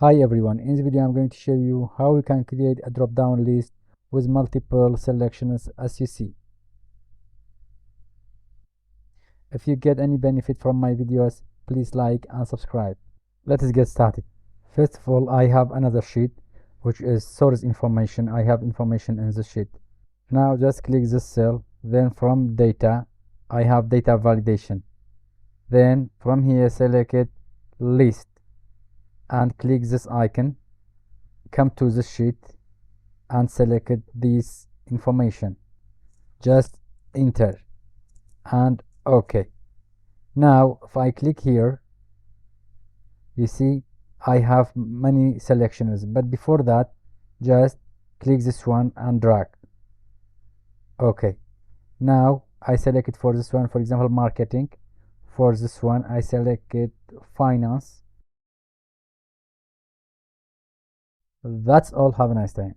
Hi everyone, in this video I'm going to show you how we can create a drop-down list with multiple selections as you see. If you get any benefit from my videos, please like and subscribe. Let's get started. First of all, I have another sheet which is source information. I have information in this sheet. Now just click this cell, then from data, I have data validation. Then from here select it list and click this icon. Come to the sheet and select this information. Just enter and OK. Now if I click here, you see I have many selections, but before that just click this one and drag. OK. Now I select it for this one, for example marketing. For this one I select it finance. That's all. Have a nice time.